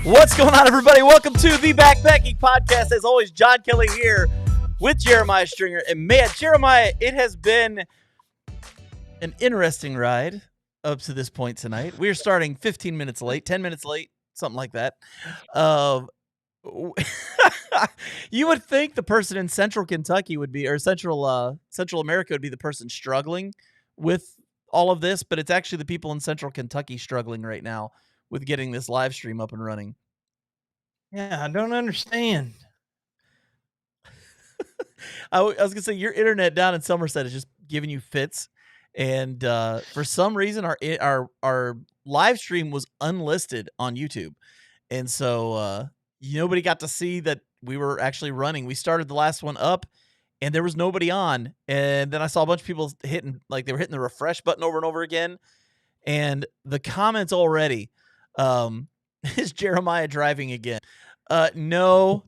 What's going on, everybody? Welcome to the Backpacking Podcast. As always, John Kelly here with Jeremiah Stringer. And man, Jeremiah, it has been an interesting ride up to this point tonight. We're starting 15 minutes late, 10 minutes late, something like that. You would think the person in Central Kentucky would be, or Central America would be the person struggling with all of this, but it's actually the people in Central Kentucky struggling right now with getting this live stream up and running. Yeah, I don't understand. I was going to say, your internet down in Somerset is just giving you fits. And for some reason, our live stream was unlisted on YouTube. And so nobody got to see that we were actually running. We started the last one up, and there was nobody on. And then I saw a bunch of people hitting the refresh button over and over again. And the comments already, is Jeremiah driving again? No,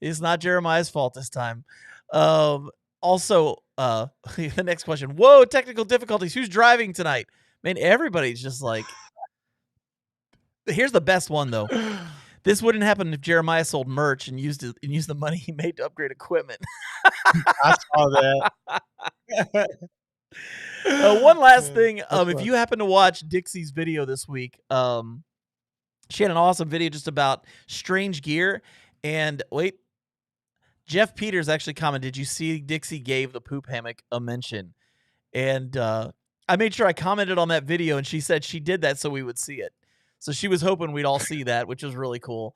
it's not Jeremiah's fault this time. Also, the next question. Whoa, technical difficulties. Who's driving tonight? Man, everybody's just like. Here's the best one though. This wouldn't happen if Jeremiah sold merch and used the money he made to upgrade equipment. I saw that. One last thing. If you happen to watch Dixie's video this week, she had an awesome video just about strange gear. And wait, Jeff Peters actually commented, did you see Dixie gave the poop hammock a mention? And I made sure I commented on that video, and she said she did that so we would see it. So she was hoping we'd all see that, which was really cool.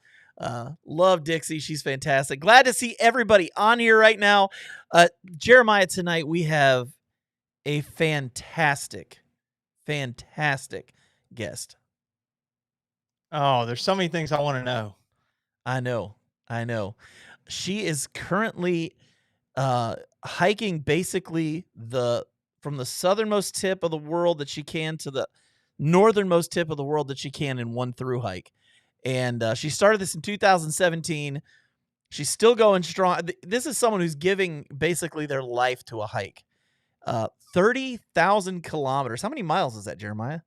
Love Dixie. She's fantastic. Glad to see everybody on here right now. Jeremiah, tonight we have a fantastic guest. Oh, there's so many things I want to know. I know. She is currently hiking basically from the southernmost tip of the world that she can to the northernmost tip of the world that she can in one through hike. And she started this in 2017. She's still going strong. This is someone who's giving basically their life to a hike. 30,000 kilometers. How many miles is that, Jeremiah?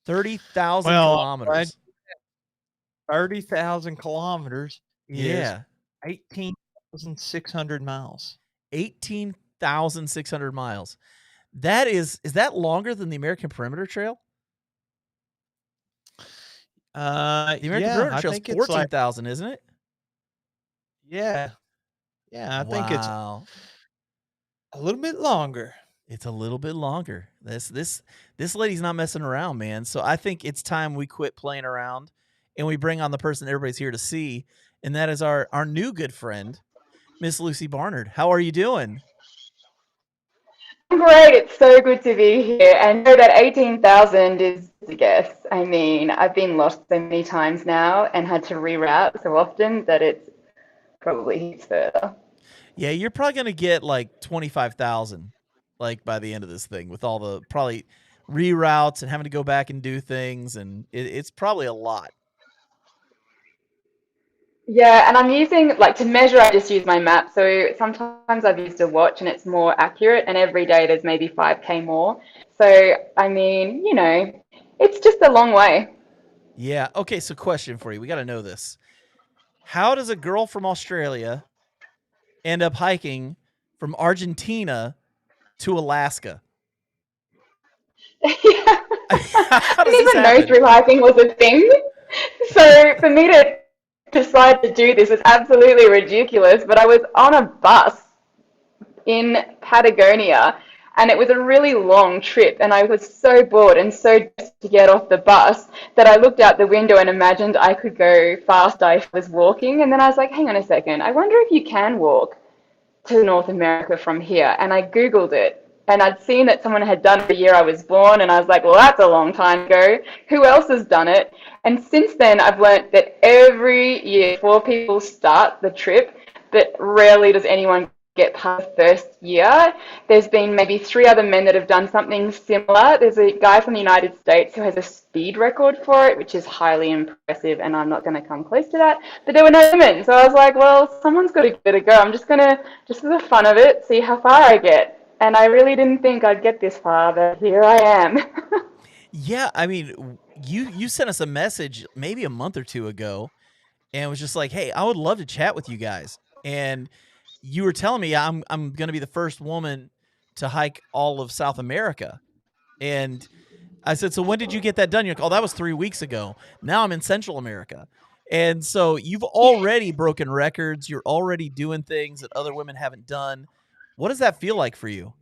30,000 kilometers. 30,000 kilometers is 18,600 miles. 18,600 miles. Is that longer than the American Perimeter Trail? The American Perimeter Trail is 14,000, isn't it? Yeah. I think it's a little bit longer. It's a little bit longer. This lady's not messing around, man. So I think it's time we quit playing around and we bring on the person everybody's here to see, and that is our new good friend, Miss Lucy Barnard. How are you doing? Great. It's so good to be here. And know that 18,000 is a guess. I mean, I've been lost so many times now and had to reroute so often that it's probably hits further. Yeah, you're probably going to get like 25,000 like by the end of this thing with all the probably reroutes and having to go back and do things. And it's probably a lot. Yeah, and I'm using, to measure, I just use my map. So sometimes I've used a watch and it's more accurate, and every day there's maybe 5K more. So, I mean, it's just a long way. Yeah. Okay, so question for you. We got to know this. How does a girl from Australia end up hiking from Argentina to Alaska? Yeah. I didn't even know through hiking was a thing. So for me to decide to do this is absolutely ridiculous, but I was on a bus in Patagonia and it was a really long trip and I was so bored and so desperate to get off the bus that I looked out the window and imagined I could go faster if I was walking, and then I was like, hang on a second, I wonder if you can walk to North America from here. And I Googled it and I'd seen that someone had done it the year I was born, and I was like, well, that's a long time ago. Who else has done it? And since then, I've learned that every year 4 people start the trip, but rarely does anyone get past the first year. There's been maybe 3 other men that have done something similar. There's a guy from the United States who has a speed record for it, which is highly impressive, and I'm not going to come close to that. But there were no women, so I was like, well, someone's got to give it a go. I'm just going to, just for the fun of it, see how far I get. And I really didn't think I'd get this far, but here I am. Yeah, I mean, you sent us a message maybe a month or two ago, and it was just like, "Hey, I would love to chat with you guys." And you were telling me I'm going to be the first woman to hike all of South America. And I said, "So when did you get that done?" You're like, "Oh, that was 3 weeks ago. Now I'm in Central America." And so you've already broken records. You're already doing things that other women haven't done. What does that feel like for you?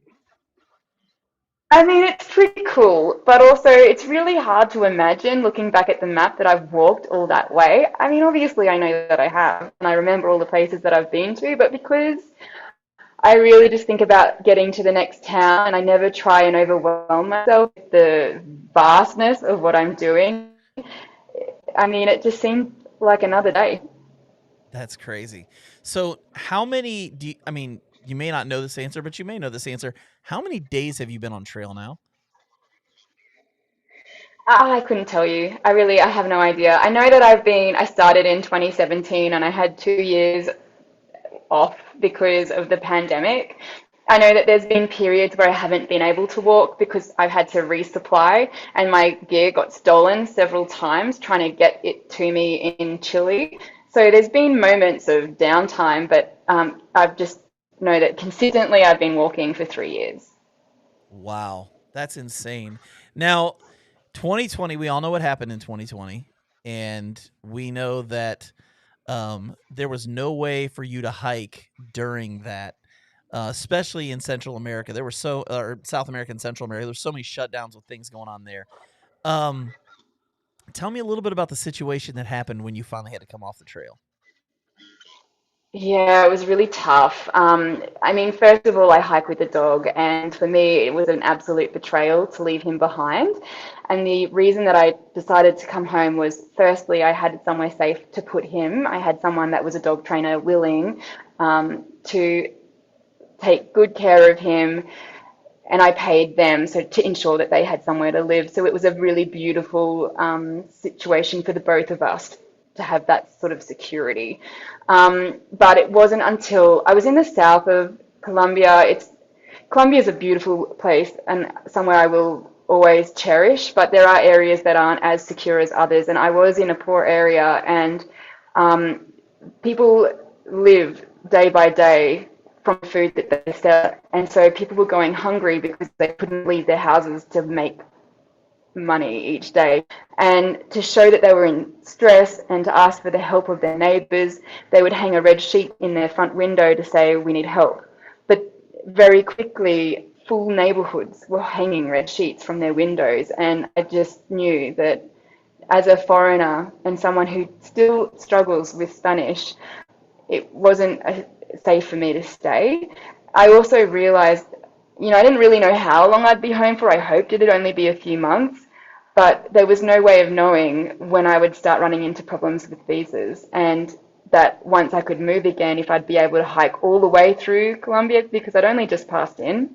I mean, it's pretty cool, but also it's really hard to imagine looking back at the map that I've walked all that way. I mean, obviously, I know that I have, and I remember all the places that I've been to, but because I really just think about getting to the next town and I never try and overwhelm myself with the vastness of what I'm doing, I mean, it just seemed like another day. That's crazy. So, how many do you, I mean, you may not know this answer, but you may know this answer. How many days have you been on trail now? I couldn't tell you. I have no idea. I know that I started in 2017 and I had 2 years off because of the pandemic. I know that there's been periods where I haven't been able to walk because I've had to resupply and my gear got stolen several times trying to get it to me in Chile. So there's been moments of downtime, but I've just know that consistently I've been walking for 3 years. Wow, that's insane. Now, 2020, we all know what happened in 2020, and we know that there was no way for you to hike during that, especially in Central America. There were or South America and Central America. There's so many shutdowns with things going on there. Um, Tell me a little bit about the situation that happened when you finally had to come off the trail. Yeah, it was really tough. I mean, first of all, I hike with a dog, and for me, it was an absolute betrayal to leave him behind. And the reason that I decided to come home was firstly, I had somewhere safe to put him. I had someone that was a dog trainer willing to take good care of him, and I paid them so to ensure that they had somewhere to live. So it was a really beautiful situation for the both of us to have that sort of security. But it wasn't until I was in the south of Colombia. Colombia is a beautiful place and somewhere I will always cherish, but there are areas that aren't as secure as others. And I was in a poor area, and um, people live day by day from food that they sell. And so people were going hungry because they couldn't leave their houses to make money each day. And to show that they were in stress and to ask for the help of their neighbours, they would hang a red sheet in their front window to say, "We need help." But very quickly, full neighbourhoods were hanging red sheets from their windows. And I just knew that as a foreigner and someone who still struggles with Spanish, it wasn't safe for me to stay. I also realized, I didn't really know how long I'd be home for. I hoped it'd only be a few months, but there was no way of knowing when I would start running into problems with visas, and that once I could move again, if I'd be able to hike all the way through Colombia because I'd only just passed in,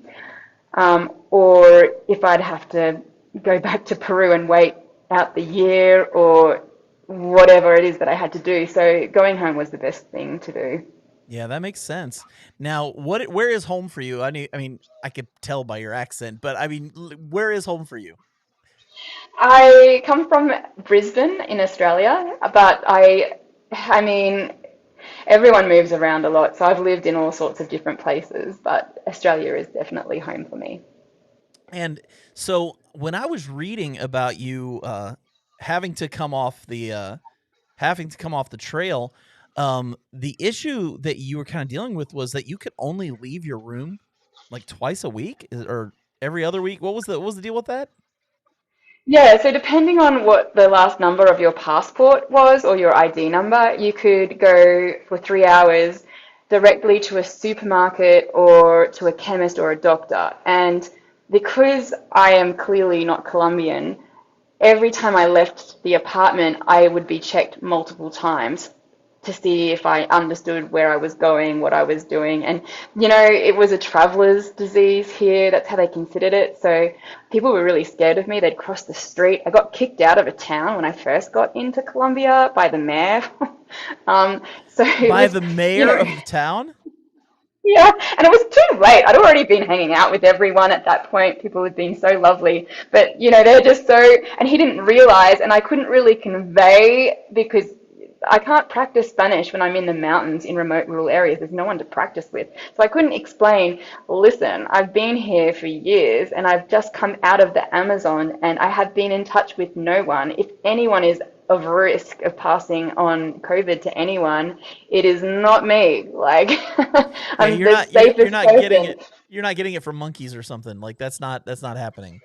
or if I'd have to go back to Peru and wait out the year or whatever it is that I had to do. So going home was the best thing to do. Yeah, that makes sense. Now, where is home for you? I mean, I could tell by your accent, but I mean, where is home for you? I come from Brisbane in Australia, but I mean, everyone moves around a lot, so I've lived in all sorts of different places, but Australia is definitely home for me. And so when I was reading about you having to come off the trail, the issue that you were kind of dealing with was that you could only leave your room like twice a week or every other week. What was the deal with that? Yeah, so depending on what the last number of your passport was or your ID number, you could go for 3 hours directly to a supermarket or to a chemist or a doctor. And because I am clearly not Colombian, every time I left the apartment, I would be checked multiple times to see if I understood where I was going, what I was doing. And, it was a traveler's disease here. That's how they considered it. So people were really scared of me. They'd cross the street. I got kicked out of a town when I first got into Colombia by the mayor. So it By was, the you mayor know, of the town? Yeah, and it was too late. I'd already been hanging out with everyone at that point. People had been so lovely, but they're just so. And he didn't realize, and I couldn't really convey because I can't practice Spanish when I'm in the mountains in remote rural areas. There's no one to practice with, so I couldn't explain. Listen, I've been here for years, and I've just come out of the Amazon, and I have been in touch with no one. If anyone is of risk of passing on COVID to anyone, it is not me. Like, Yeah, I'm the safest person. you're not getting it from monkeys or something. Like that's not happening.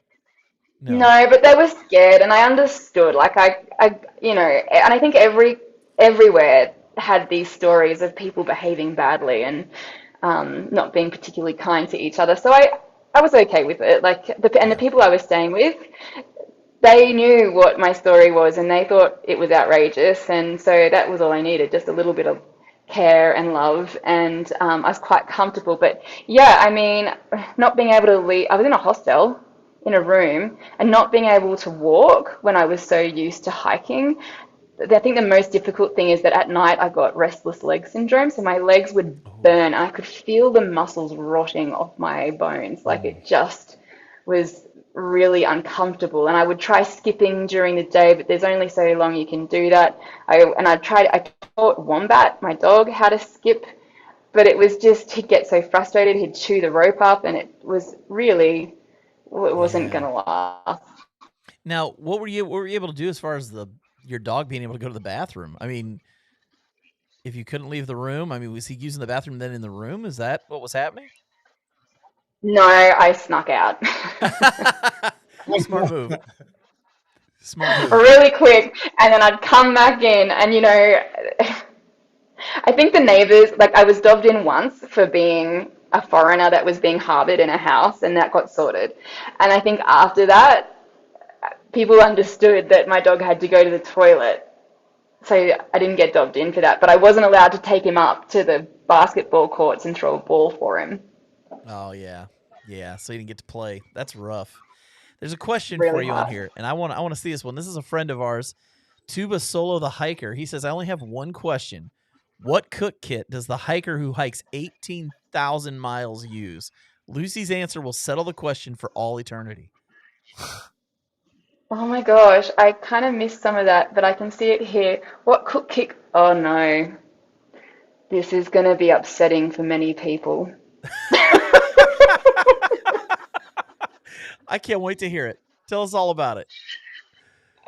No. No, but they were scared, and I understood. Like, and I think everywhere had these stories of people behaving badly and not being particularly kind to each other. So I was okay with it. Like, and the Yeah. people I was staying with, they knew what my story was, and they thought it was outrageous, and so that was all I needed, just a little bit of care and love, and I was quite comfortable. But yeah, I mean, not being able to leave, I was in a hostel in a room, and not being able to walk when I was so used to hiking. I think the most difficult thing is that at night I got restless leg syndrome, so my legs would Oh. burn. I could feel the muscles rotting off my bones. Like, Mm. it just was really uncomfortable. And I would try skipping during the day, but there's only so long you can do that. I taught Wombat, my dog, how to skip, but it was just, he'd get so frustrated, he'd chew the rope up, and it was really, it wasn't Yeah. going to last. Now, what were you able to do as far as the your dog being able to go to the bathroom? I mean, if you couldn't leave the room, I mean, was he using the bathroom then in the room? Is that what was happening? No, I snuck out. Smart move. Smart move. Really quick, and then I'd come back in, and I think the neighbors, like, I was dobbed in once for being a foreigner that was being harbored in a house, and that got sorted. And I think after that, people understood that my dog had to go to the toilet, so I didn't get dobbed in for that. But I wasn't allowed to take him up to the basketball courts and throw a ball for him. Oh yeah. Yeah, so you didn't get to play. That's rough. There's a question for Really you on hard. here, and I want to see this one. This is a friend of ours, Tuba Solo the hiker. He says, "I only have one question. What cook kit does the hiker who hikes 18,000 miles use?" Lucy's answer will settle the question for all eternity. Oh my gosh, I kind of missed some of that, but I can see it here. What cook kick? Oh no, this is going to be upsetting for many people. I can't wait to hear it. Tell us all about it.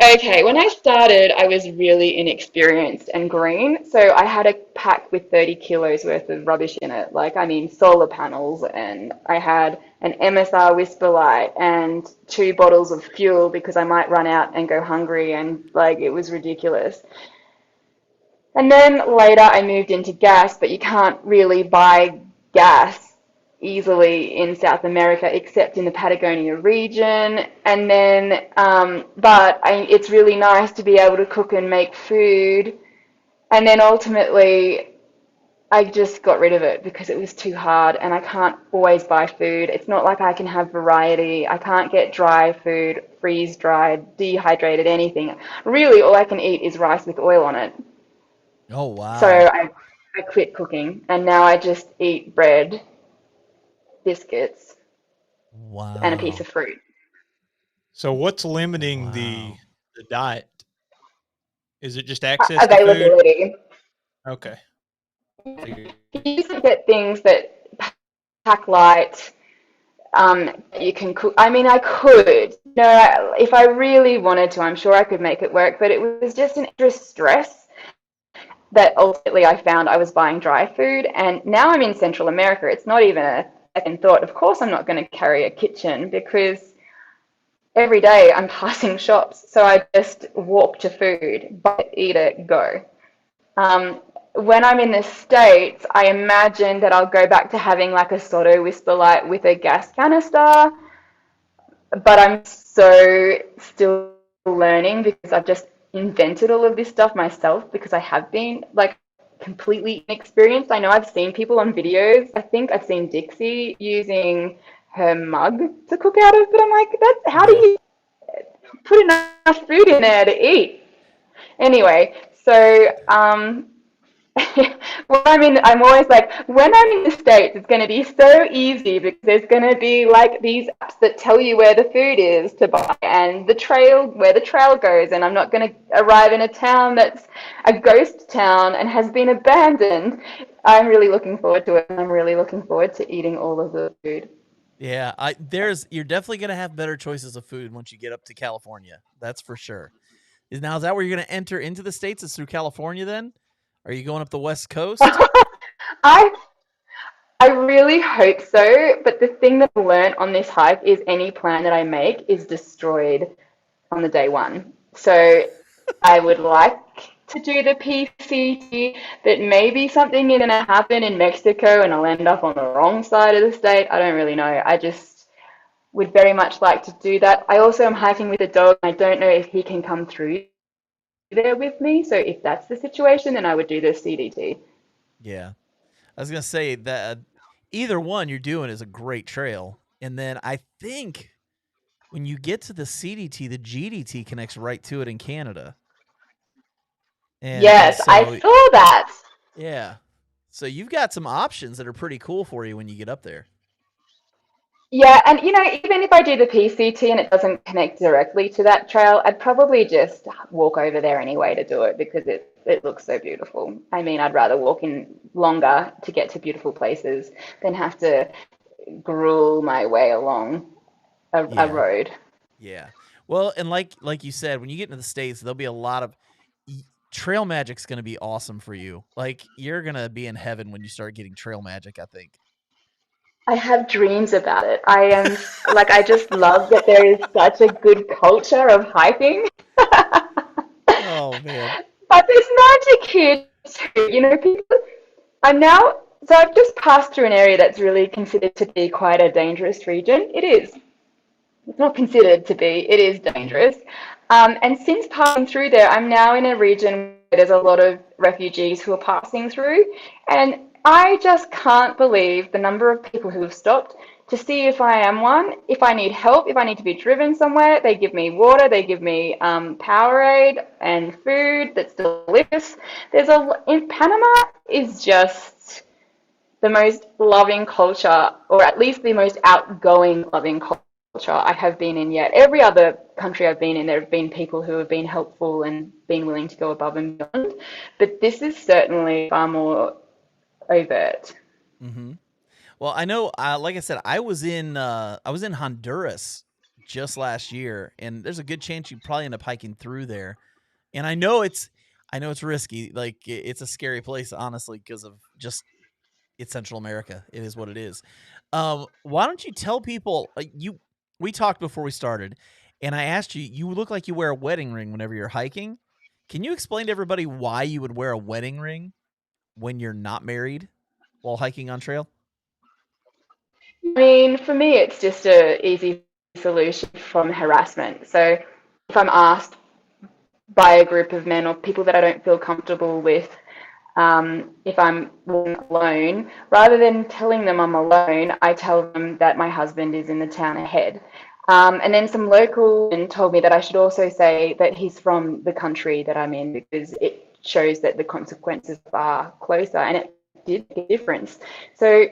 Okay, when I started, I was really inexperienced and green. So I had a pack with 30 kilos worth of rubbish in it. Like, I mean, solar panels, and I had an MSR Whisper Light and 2 bottles of fuel because I might run out and go hungry. And like, it was ridiculous. And then later I moved into gas, but you can't really buy gas easily in South America except in the Patagonia region. And then, it's really nice to be able to cook and make food. And then ultimately, I just got rid of it because it was too hard and I can't always buy food. It's not like I can have variety. I can't get dry food, freeze dried, dehydrated, anything. Really, all I can eat is rice with oil on it. Oh So wow. I quit cooking and now I just eat bread, biscuits, and a piece Wow. of fruit. So what's limiting Wow. the diet? Is it just access to food? Availability. Okay. You can get things that pack light. You can cook. I mean, I could. No, if I really wanted to, I'm sure I could make it work. But it was just an extra stress that ultimately I found I was buying dry food. And now I'm in Central America. It's not even a second thought. Of course, I'm not going to carry a kitchen because every day I'm passing shops. So I just walk to food, buy it, eat it, go. Um, when I'm in the States, I imagine that I'll go back to having like a Soto Whisper Light with a gas canister, but I'm so still learning because I've just invented all of this stuff myself because I have been like completely inexperienced. I know I've seen people on videos. I think I've seen Dixie using her mug to cook out of, but I'm like, that's how do Yeah. you put enough food in there to eat? Anyway, so Well, I mean, I'm always like, when I'm in the States, it's going to be so easy because there's going to be like these apps that tell you where the food is to buy and the trail, where the trail goes. And I'm not going to arrive in a town that's a ghost town and has been abandoned. I'm really looking forward to it. And I'm really looking forward to eating all of the food. Yeah, you're definitely gonna have better choices of food once you get up to California. That's for sure. Is that where you're gonna enter into the States? Is through California then? Are you going up the West Coast? I I really hope so, but the thing that I learned on this hike is any plan that I make is destroyed on the day one. So I would like to do the PCT, but maybe something is going to happen in Mexico and I'll end up on the wrong side of the state. I don't really know. I just would very much like to do that. I also am hiking with a dog. I don't know if he can come through there with me. So if that's the situation, then I would do the CDT. Yeah. I was gonna say that either one you're doing is a great trail. And then I think when you get to the CDT, the GDT connects right to it in Canada. And Yes, I so saw that. yeah. So you've got some options that are pretty cool for you when you get up there. Yeah, and even if I do the PCT and it doesn't connect directly to that trail, I'd probably just walk over there anyway to do it because it looks so beautiful. I mean, I'd rather walk in longer to get to beautiful places than have to gruel my way along a Yeah. road. Yeah. Well, and like you said, when you get into the States, there'll be a lot of trail magic's going to be awesome for you. Like you're going to be in heaven when you start getting trail magic, I think. I have dreams about it. I am like, I just love that there is such a good culture of hiking. Oh man. But there's magic here too. People. I'm now, so I've just passed through an area that's really considered to be quite a dangerous region. It is. It's not considered to be, it is Mhm. dangerous. And since passing through there, I'm now in a region where there's a lot of refugees who are passing through. And I just can't believe the number of people who have stopped to see if I am one, if I need help, if I need to be driven somewhere. They give me water, they give me Powerade and food that's delicious. In Panama is just the most loving culture, or at least the most outgoing loving culture I have been in yet. Every other country I've been in, there have been people who have been helpful and been willing to go above and beyond. But this is certainly far more overt. Mhm. Well, I know like I said, I was in Honduras just last year, and there's a good chance you probably end up hiking through there. And I know it's risky. Like it's a scary place honestly because of just it's Central America. It is what it is. Why don't you tell people we talked before we started and I asked you, you look like you wear a wedding ring whenever you're hiking. Can you explain to everybody why you would wear a wedding ring when you're not married while hiking on trail? I mean, for me, it's just a easy solution from harassment. So if I'm asked by a group of men or people that I don't feel comfortable with, if I'm alone, rather than telling them I'm alone, I tell them that my husband is in the town ahead. And then some local men told me that I should also say that he's from the country that I'm in because it shows that the consequences are closer, and it did make a difference. So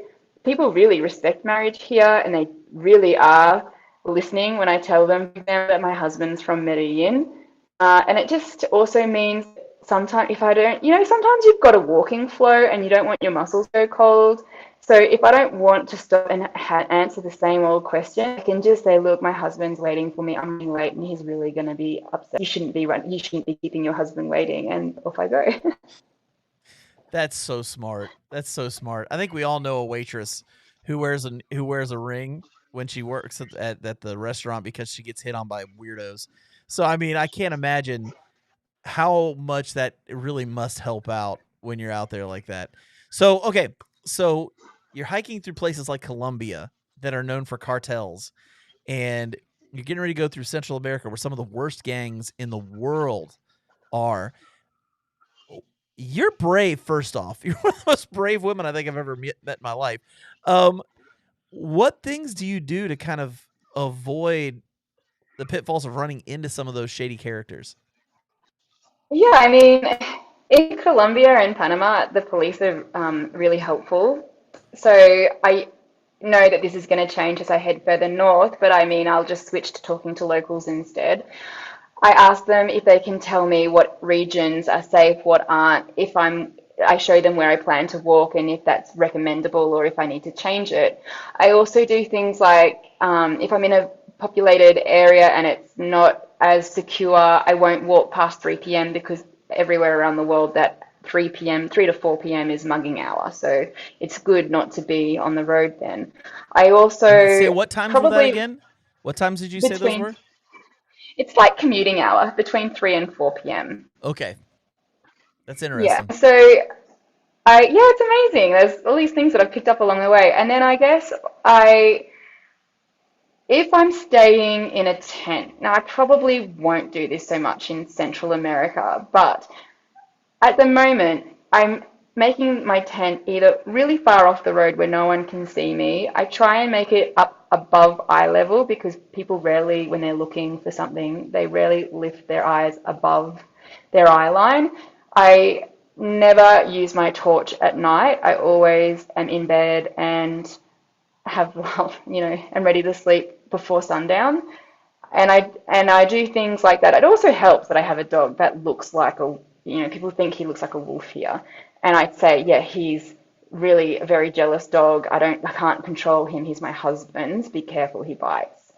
people really respect marriage here, and they really are listening when I tell them that my husband's from Medellin. And it just also means sometimes if I don't, sometimes you've got a walking flow and you don't want your muscles to go cold. So if I don't want to stop and answer the same old question, I can just say, look, my husband's waiting for me. I'm running late and he's really going to be upset. You shouldn't be keeping your husband waiting. And off I go. That's so smart. That's so smart. I think we all know a waitress who wears a ring when she works at the restaurant because she gets hit on by weirdos. So I mean, I can't imagine how much that really must help out when you're out there like that. So, okay, so you're hiking through places like Colombia that are known for cartels, and you're getting ready to go through Central America where some of the worst gangs in the world are. You're brave, first off. You're one of the most brave women I think I've ever met in my life. Um, what things do you do to kind of avoid the pitfalls of running into some of those shady characters? Yeah, I mean, In Colombia and Panama, the police are really helpful. So I know that this is going to change as I head further north, but I mean, I'll just switch to talking to locals instead. I ask them if they can tell me what regions are safe, what aren't, if I show them where I plan to walk and if that's recommendable or if I need to change it. I also do things like if I'm in a populated area and it's not as secure, I won't walk past 3 p.m. because everywhere around the world that 3 p.m., 3 to 4 p.m. is mugging hour. So it's good not to be on the road then. I Say also what times were that probably again? What times did you say those between, were? it's like commuting hour between 3 and 4 p.m. Okay, that's Yeah. interesting. So yeah, it's amazing. There's all these things that I've picked up along the way. And then I guess if I'm staying in a tent, now I probably won't do this so much in Central America, but at the moment, I'm making my tent either really far off the road where no one can see me. I try and make it up above eye level because people rarely, when they're looking for something, they rarely lift their eyes above their eye line. I never use my torch at night. I always am in bed and have, well, am ready to sleep before sundown. And I do things like that. It also helps that I have a dog that looks like people think he looks like a wolf here. And I'd say, yeah, he's really a very jealous dog. I can't control him. He's my husband's. Be careful, he bites.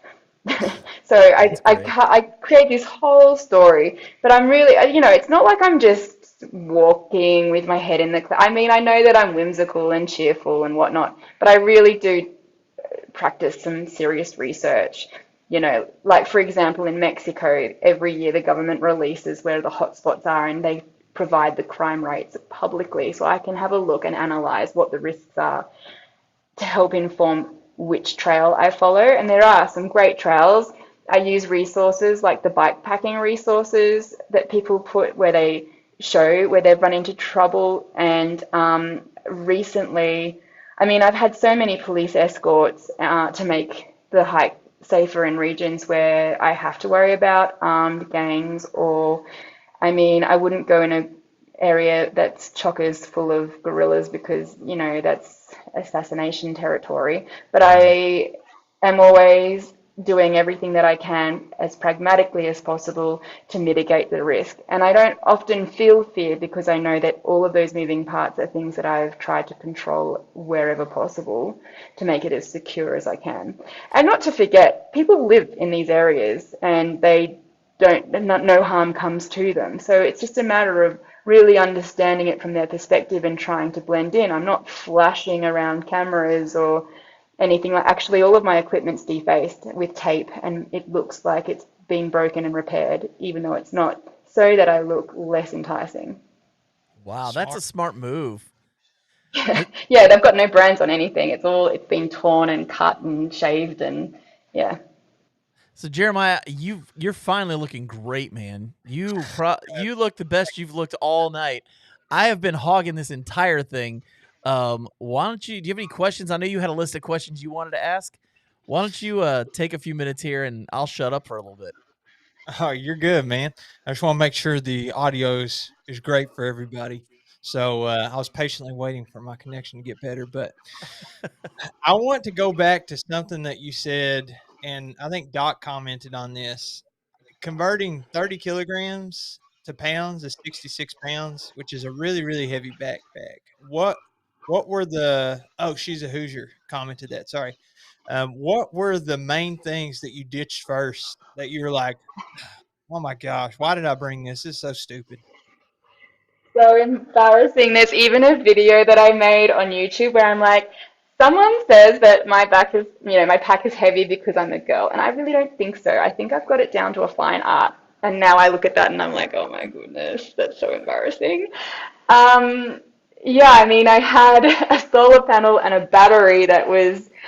So I, That's I, great. I create this whole story, but I'm really, it's not like I'm just walking with my head in the clouds. I mean, I know that I'm whimsical and cheerful and whatnot, but I really do practice some serious research. Like for example, in Mexico, every year the government releases where the hotspots are and they provide the crime rates publicly so I can have a look and analyze what the risks are to help inform which trail I follow. And there are some great trails. I use resources like the bike packing resources that people put where they show where they've run into trouble. And recently, I mean, I've had so many police escorts to make the hike safer in regions where I have to worry about armed gangs or, I mean, I wouldn't go in a area that's chockers full of gorillas because, that's assassination territory. But Right. I am always doing everything that I can as pragmatically as possible to mitigate the risk. And I don't often feel fear because I know that all of those moving parts are things that I've tried to control wherever possible to make it as secure as I can. And not to forget, people live in these areas and they don't, no harm comes to them. So it's just a matter of really understanding it from their perspective and trying to blend in. I'm not flashing around cameras or anything like. Actually, all of my equipment's defaced with tape and it looks like it's been broken and repaired, even though it's not, so that I look less enticing. Wow, that's a Smart. smart move. Uh, Yeah, they've got no brands on anything. It's been torn and cut and shaved and yeah. So Jeremiah, you're finally looking great, man. You look the best you've looked all night. I have been hogging this entire thing. Why don't you? Do you have any questions? I know you had a list of questions you wanted to ask. Why don't you take a few minutes here and I'll shut up for a little bit. Oh, you're good, man. I just want to make sure the audio is great for everybody. So I was patiently waiting for my connection to get better, but I want to go back to something that you said, and I think Doc commented on this. Converting 30 kilograms to pounds is 66 pounds, which is a really, really heavy backpack. What were the oh, she's a Hoosier commented that. Sorry. What were the main things that you ditched first that you were like, oh my gosh, why did I bring this? This is so stupid. So embarrassing. There's even a video that I made on YouTube where I'm like, someone says that my pack is heavy because I'm a girl, and I really don't think so. I think I've got it down to a fine art. And now I look at that and I'm like, oh my goodness, that's so embarrassing. Um, yeah, I mean, I had a solar panel and a battery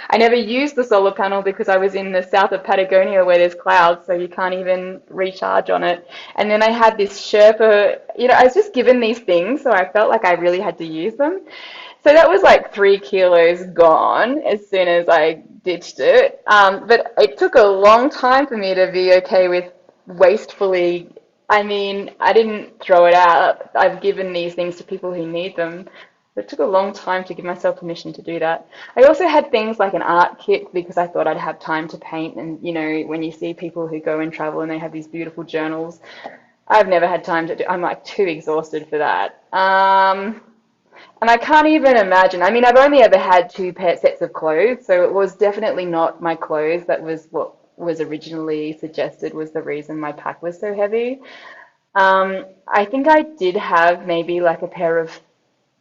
I never used the solar panel because I was in the south of Patagonia where there's clouds, so you can't even recharge on it. And then I had this Sherpa, I was just given these things, so I felt like I really had to use them. So that was like 3 kilos gone as soon as I ditched it. But it took a long time for me to be okay with wastefully I mean, I didn't throw it out. I've given these things to people who need them. It took a long time to give myself permission to do that. I also had things like an art kit because I thought I'd have time to paint. And, you know, when you see people who go and travel and they have these beautiful journals, I've never had time to do, I'm like too exhausted for that. And I can't even imagine. I mean, I've only ever had two pair sets of clothes, so it was definitely not my clothes. That was what was originally suggested was the reason my pack was so heavy. I think I did have maybe like a pair of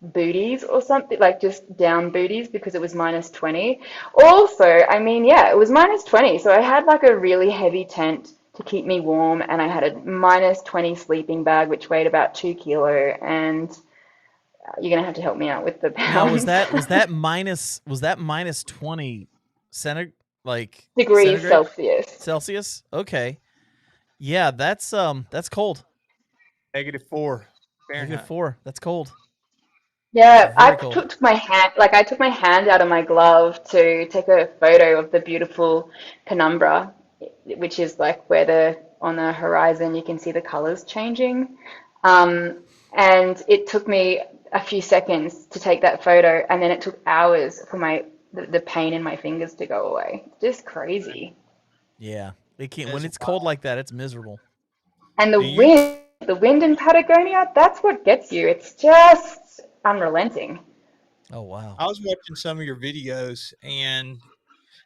booties or something, like just down booties because it was minus 20. Also, I mean, yeah, it was minus 20. So I had like a really heavy tent to keep me warm, and I had a minus 20 sleeping bag, which weighed about 2 kilo. And you're going to have to help me out with the Now, was pounds. that was that minus 20 centi like Degrees centigrade Celsius. Celsius? Okay. Yeah, that's cold. -4 Negative Fahrenheit. 4. That's cold. That's Yeah, I very cold. took my hand, like I took my hand out of my glove to take a photo of the beautiful penumbra, which is like where on the horizon you can see the colors changing. Um, and it took me a few seconds to take that photo, and then it took hours for the pain in my fingers to go away. Just crazy. Yeah. It can't when That's it's cold wild. like that, it's miserable. And Do you? the wind in Patagonia, that's what gets you. It's just unrelenting. Oh, wow. I was watching some of your videos, and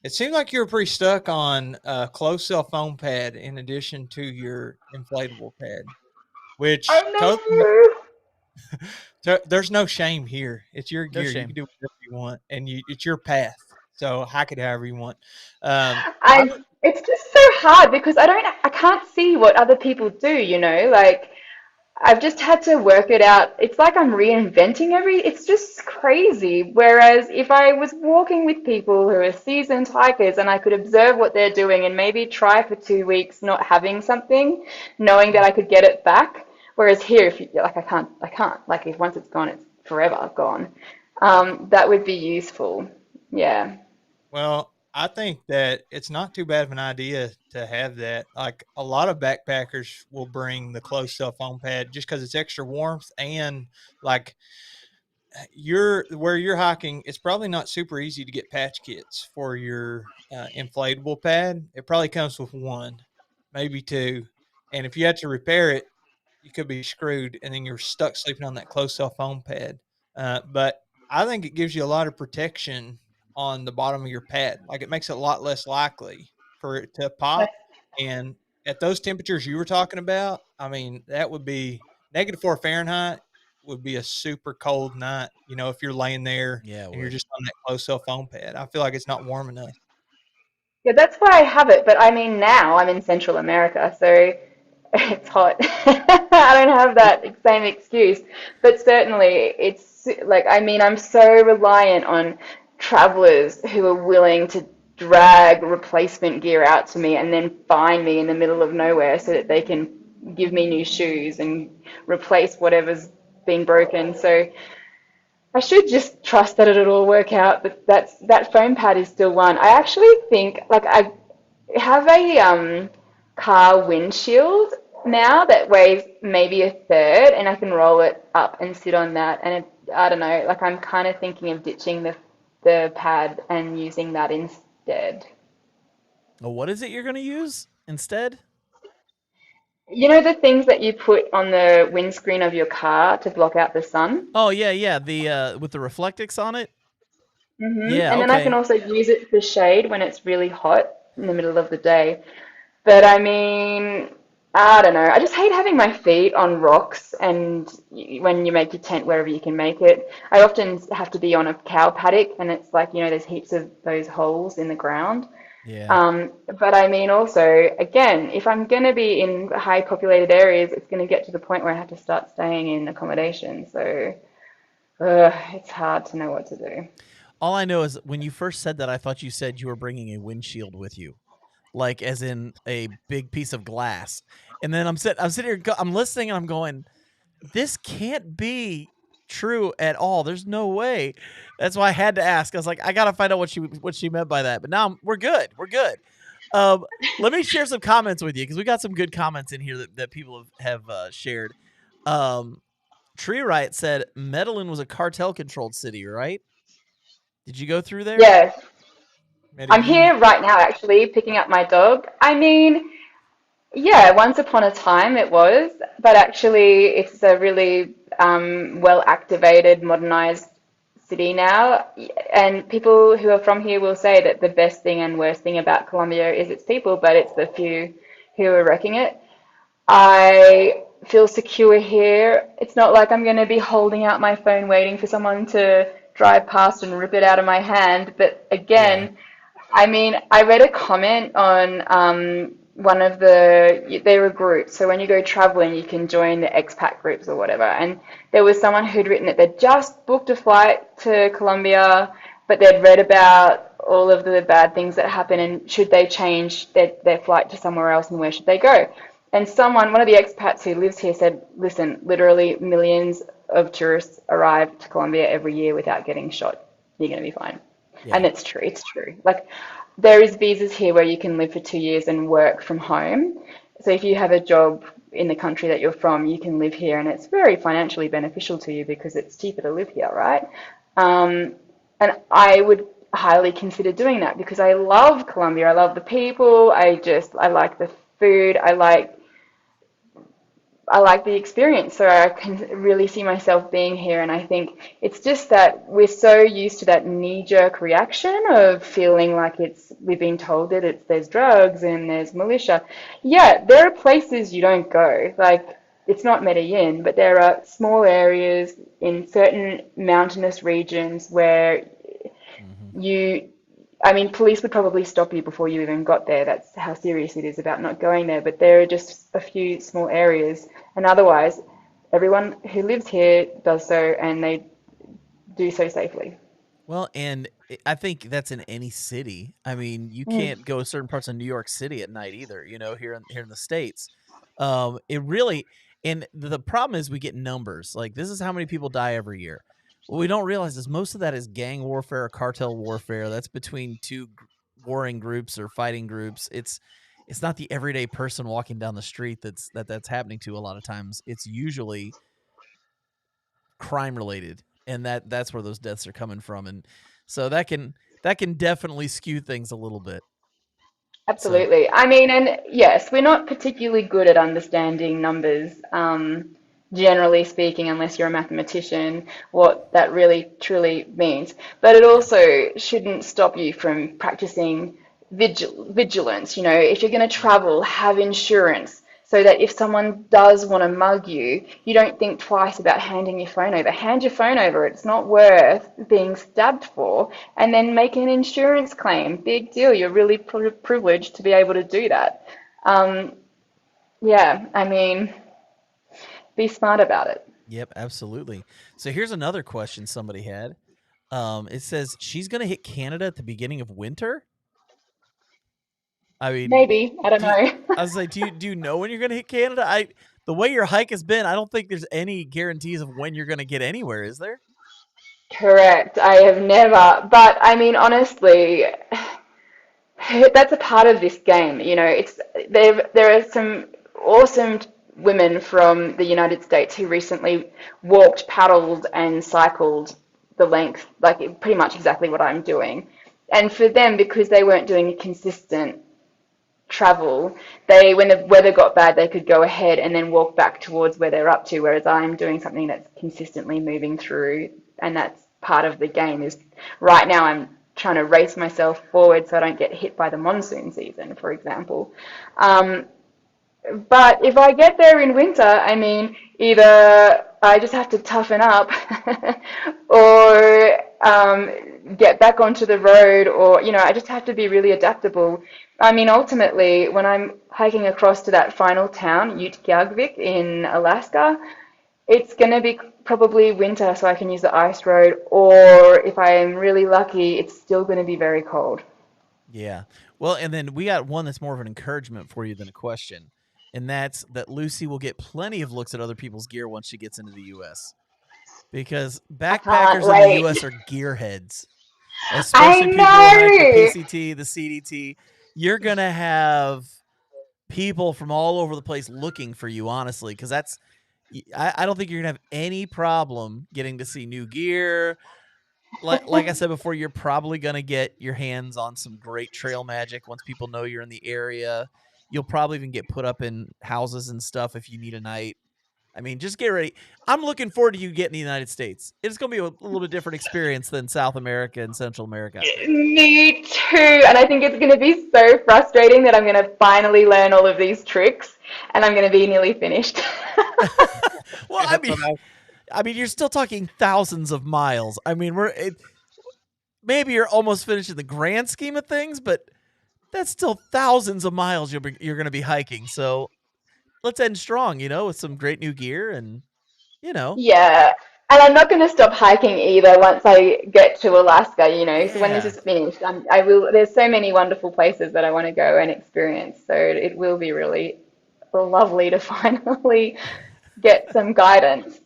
it seemed like you were pretty stuck on a closed cell foam pad in addition to your inflatable pad, I which totally know. there's no shame here. It's your No gear. You can shame. do whatever you want, and it's your path. So hack it however you want. I I it's just so hard because I can't see what other people do, you know? Like I've just had to work it out. It's like I'm reinventing it's just crazy. Whereas if I was walking with people who are seasoned hikers and I could observe what they're doing and maybe try for 2 weeks not having something, knowing that I could get it back. Whereas here, if you like, I can't. Like if once it's gone, it's forever gone. That would be useful. Yeah. Well, I think that it's not too bad of an idea to have that. Like a lot of backpackers will bring the closed cell foam pad just because it's extra warmth and like you're where you're hiking. It's probably not super easy to get patch kits for your inflatable pad. It probably comes with one, maybe two, and if you had to repair it, you could be screwed, and then you're stuck sleeping on that closed cell foam pad. But I think it gives you a lot of protection on the bottom of your pad. Like it makes it a lot less likely for it to pop. And at those temperatures you were talking about, I mean, that would be -4 Fahrenheit would be a super cold night. You know, if you're laying there Yeah, it and you're would. just on that closed cell foam pad, I feel like it's not warm enough. Yeah, that's why I have it. But I mean, now I'm in Central America, so it's hot. I don't have that same excuse. But certainly, it's like, I mean, I'm so reliant on travelers who are willing to drag replacement gear out to me and then find me in the middle of nowhere so that they can give me new shoes and replace whatever's been broken. So I should just trust that it'll all work out, but that foam pad is still one. I actually think like I have a car windshield now that weighs maybe a third, and I can roll it up and sit on that. And I don't know, like I'm kind of thinking of ditching the pad and using that instead. Oh, what is it you're going to use instead? You know the things that you put on the windscreen of your car to block out the sun? Oh, yeah, yeah, the with the reflectix on it? Yeah, And then I can okay. also use it for shade when it's really hot in the middle of the day. But I mean, I don't know. I just hate having my feet on rocks and when you make your tent wherever you can make it. I often have to be on a cow paddock and it's like, you know, there's heaps of those holes in the ground. Yeah. But I mean, also, again, if I'm going to be in high populated areas, it's going to get to the point where I have to start staying in accommodation. So it's hard to know what to do. All I know is when you first said that, I thought you said you were bringing a windshield with you, like as in a big piece of glass. And then I'm sitting here, I'm listening, and I'm going, this can't be true at all. There's no way. That's why I had to ask. I was like, I gotta find out what she meant by that. But now we're good. We're good. Um, let me share some comments with you because we got some good comments in here that people have shared. Um, Tree Riot said Medellin was a cartel controlled city, right? Did you go through there? Yeah, I'm Medellin. here right now actually picking up my dog. I mean, yeah, once upon a time it was, but actually it's a really well activated, modernized city now. And people who are from here will say that the best thing and worst thing about Colombia is its people, but it's the few who are wrecking it. I feel secure here. It's not like I'm going to be holding out my phone waiting for someone to drive past and rip it out of my hand. But Yeah. again, I mean, I read a comment on one of they were groups. So when you go traveling, you can join the expat groups or whatever. And there was someone who'd written that they'd just booked a flight to Colombia, but they'd read about all of the bad things that happen and should they change their flight to somewhere else and where should they go? And one of the expats who lives here said, listen, literally millions of tourists arrive to Colombia every year without getting shot. You're going to be fine. And Yeah. it's true. It's true. Like there is visas here where you can live for 2 years and work from home. So if you have a job in the country that you're from, you can live here, and it's very financially beneficial to you because it's cheaper to live here, right? Um, and I would highly consider doing that because I love Colombia. I love the people. I like the food. I like the experience, so I can really see myself being here. And I think it's just that we're so used to that knee-jerk reaction of feeling like we've been told that there's drugs and there's militia. Yeah, there are places you don't go. Like it's not Medellin, but there are small areas in certain mountainous regions where Hmm. you I mean, police would probably stop you before you even got there. That's how serious it is about not going there. But there are just a few small areas, and otherwise, everyone who lives here does so, and they do so safely. Well, and I think that's in any city. I mean, you Mm, can't go to certain parts of New York City at night either. Here in the states, it really and the problem is we get numbers. Like this is how many people die every year. What we don't realize is most of that is gang warfare, cartel warfare. That's between two warring groups or fighting groups. It's not the everyday person walking down the street that's happening to a lot of times. It's usually crime related, and that's where those deaths are coming from, and so that can definitely skew things a little bit. So absolutely. I mean, and yes, we're not particularly good at understanding numbers, generally speaking, unless you're a mathematician, what that really truly means. But it yeah. also shouldn't stop you from practicing vigilance. You know, if you're going to travel, have insurance so that if someone does want to mug you, you don't think twice about handing your phone over. Hand your phone over. It's not worth being stabbed for. And then make an insurance claim. Big deal. You're really privileged to be able to do that. Um, yeah, I mean, be smart about it. Yep, absolutely. So here's another question somebody had. It says she's going to hit Canada at the beginning of winter. I mean, Maybe. I don't do you, know. I was like, do you know when you're going to hit Canada? The way your hike has been, I don't think there's any guarantees of when you're going to get anywhere, is there? Correct. I have never. But I mean, honestly, that's a part of this game. You know, there are some awesome women from the United States who recently walked, paddled, and cycled the length, like pretty much exactly what I'm doing. And for them, because they weren't doing consistent travel, when the weather got bad, they could go ahead and then walk back towards where they're up to. Whereas I'm doing something that's consistently moving through, and that's part of the game. Is right now I'm trying to race myself forward so I don't get hit by the monsoon season, for example. Um, but if I get there in winter, I mean, either I just have to toughen up or get back onto the road, or, I just have to be really adaptable. I mean, ultimately, when I'm hiking across to that final town, Utqiagvik in Alaska, it's going to be probably winter, so I can use the ice road, or if I am really lucky, it's still going to be very cold. Yeah. Well, and then we got one that's more of an encouragement for you than a question. And that's that Lucy will get plenty of looks at other people's gear once she gets into the US. Because I can't backpackers in the wait. US are gearheads, I especially people who hike the know. PCT, the CDT. you're gonna have people from all over the place looking for you, honestly, because I don't think you're gonna have any problem getting to see new gear. Like I said before, you're probably gonna get your hands on some great trail magic once people know you're in the area. You'll probably even get put up in houses and stuff if you need a night. I mean, just get ready. I'm looking forward to you getting the United States. It's going to be a little bit different experience than South America and Central America, I think. Me too. And I think it's going to be so frustrating that I'm going to finally learn all of these tricks and I'm going to be nearly finished. Well, That's what I mean, you're still talking thousands of miles. I mean, maybe you're almost finished in the grand scheme of things, but that's still thousands of miles you're going to be hiking. So let's end strong, with some great new gear and, you know, Yeah. And I'm not going to stop hiking either once I get to Alaska. So when this yeah. is finished, I will, there's so many wonderful places that I want to go and experience. So it will be really lovely to finally get some guidance.